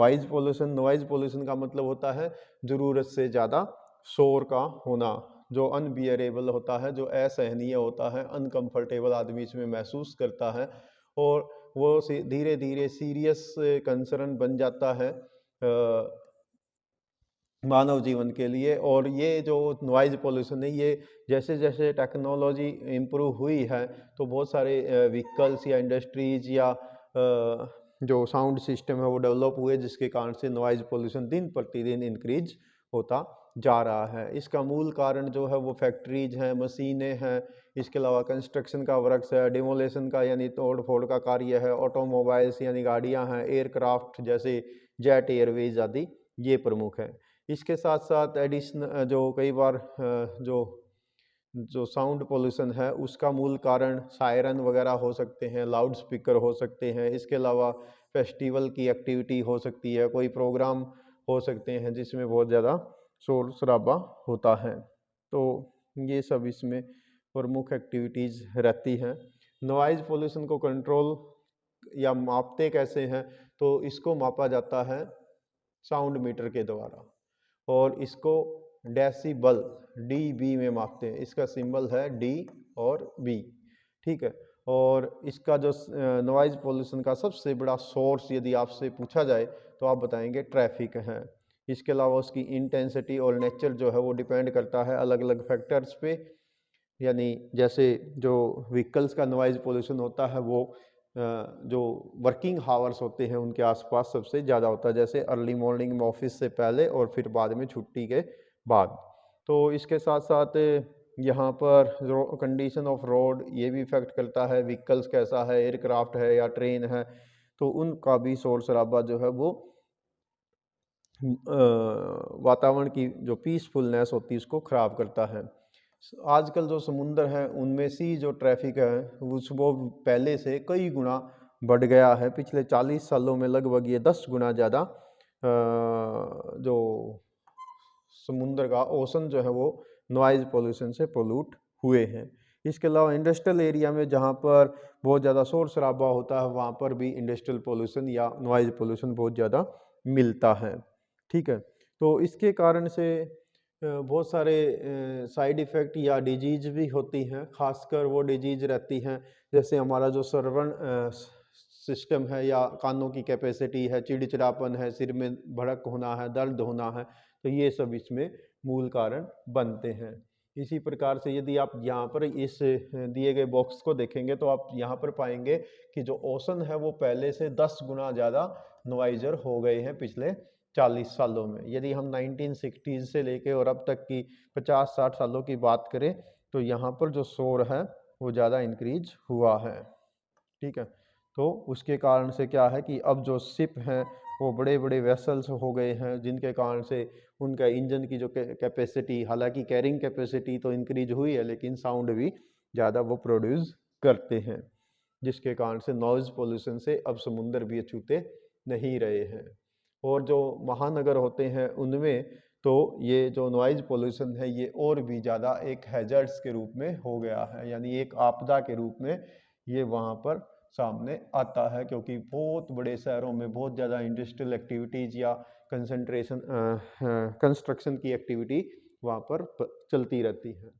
Noise pollution का मतलब होता है ज़रूरत से ज़्यादा शोर का होना, जो अनबियरेबल होता है, जो असहनीय होता है, अनकंफर्टेबल आदमी इसमें महसूस करता है और वो धीरे धीरे सीरियस कंसर्न बन जाता है मानव जीवन के लिए। और ये जो नॉइज़ पोल्यूशन है, ये जैसे जैसे टेक्नोलॉजी इम्प्रूव हुई है तो बहुत सारे व्हीकल्स या इंडस्ट्रीज या जो साउंड सिस्टम है वो डेवलप हुए, जिसके कारण से नॉइज़ पोल्यूशन दिन प्रतिदिन इंक्रीज होता जा रहा है। इसका मूल कारण जो है वो फैक्ट्रीज हैं, मशीनें हैं, इसके अलावा कंस्ट्रक्शन का वर्क्स है, डिमोलेशन का यानी तोड़ फोड़ का कार्य है, ऑटोमोबाइल्स यानी गाड़ियां हैं, एयरक्राफ्ट जैसे जेट एयरवेज आदि ये प्रमुख है। इसके साथ साथ एडिशनल जो कई बार जो जो साउंड पोल्यूशन है उसका मूल कारण सायरन वगैरह हो सकते हैं, लाउड स्पीकर हो सकते हैं, इसके अलावा फेस्टिवल की एक्टिविटी हो सकती है, कोई प्रोग्राम हो सकते हैं जिसमें बहुत ज़्यादा शोर शराबा होता है। तो ये सब इसमें प्रमुख एक्टिविटीज़ रहती हैं। नॉइज़ पोल्यूशन को कंट्रोल या मापते कैसे हैं, तो इसको मापा जाता है साउंड मीटर के द्वारा और इसको डेसिबल डीबी में मापते हैं। इसका सिंबल है डी और बी, ठीक है। और इसका जो नॉइज पोल्यूशन का सबसे बड़ा सोर्स यदि आपसे पूछा जाए तो आप बताएंगे ट्रैफिक है। इसके अलावा उसकी इंटेंसिटी और नेचर जो है वो डिपेंड करता है अलग अलग फैक्टर्स पे, यानी जैसे जो व्हीकल्स का नॉइज पोल्यूशन होता है वो जो वर्किंग हावर्स होते हैं उनके आसपास सबसे ज़्यादा होता है, जैसे अर्ली मॉर्निंग में ऑफिस से पहले और फिर बाद में छुट्टी के बाद। तो इसके साथ साथ यहाँ पर कंडीशन ऑफ रोड ये भी इफेक्ट करता है, व्हीकल्स कैसा है, एयरक्राफ्ट है या ट्रेन है, तो उनका भी शोर शराबा जो है वो वातावरण की जो पीसफुलनेस होती है उसको ख़राब करता है। आजकल जो समुंदर है उनमें सी जो ट्रैफिक है वो पहले से कई गुना बढ़ गया है। पिछले 40 सालों में लगभग ये 10 गुना ज़्यादा जो समुंदर का ओशन जो है वो नॉइज़ पोल्यूशन से पोल्यूट हुए हैं। इसके अलावा इंडस्ट्रियल एरिया में जहाँ पर बहुत ज़्यादा शोर शराबा होता है वहाँ पर भी इंडस्ट्रियल पोल्यूशन या नॉइज़ पोल्यूशन बहुत ज़्यादा मिलता है, ठीक है। तो इसके कारण से बहुत सारे साइड इफ़ेक्ट या डिजीज़ भी होती हैं, खासकर वो डिजीज़ रहती हैं जैसे हमारा जो श्रवण सिस्टम है या कानों की कैपेसिटी है, चिड़चिड़ापन है, सिर में भड़क होना है, दर्द होना है, तो ये सब इसमें मूल कारण बनते हैं। इसी प्रकार से यदि आप यहाँ पर इस दिए गए बॉक्स को देखेंगे तो आप यहाँ पर पाएंगे कि जो ओशन है वो पहले से 10 गुना ज़्यादा नॉइजर हो गए हैं पिछले 40 सालों में। यदि हम 1960s से लेके और अब तक की 50-60 सालों की बात करें तो यहाँ पर जो शोर है वो ज़्यादा इंक्रीज हुआ है, ठीक है। तो उसके कारण से क्या है कि अब जो शिप हैं वो बड़े बड़े वेसल्स हो गए हैं, जिनके कारण से उनका इंजन की जो कैपेसिटी, हालांकि कैरिंग कैपेसिटी तो इंक्रीज हुई है लेकिन साउंड भी ज़्यादा वो प्रोड्यूस करते हैं, जिसके कारण से नॉइज़ पोल्यूशन से अब समुंदर भी अछूते नहीं रहे हैं। और जो महानगर होते हैं उनमें तो ये जो नॉइज़ पोल्यूशन है ये और भी ज़्यादा एक हैजर्ड्स के रूप में हो गया है, यानी एक आपदा के रूप में ये वहाँ पर सामने आता है, क्योंकि बहुत बड़े शहरों में बहुत ज़्यादा इंडस्ट्रियल एक्टिविटीज़ या कंसंट्रेशन कंस्ट्रक्शन की एक्टिविटी वहाँ पर चलती रहती है।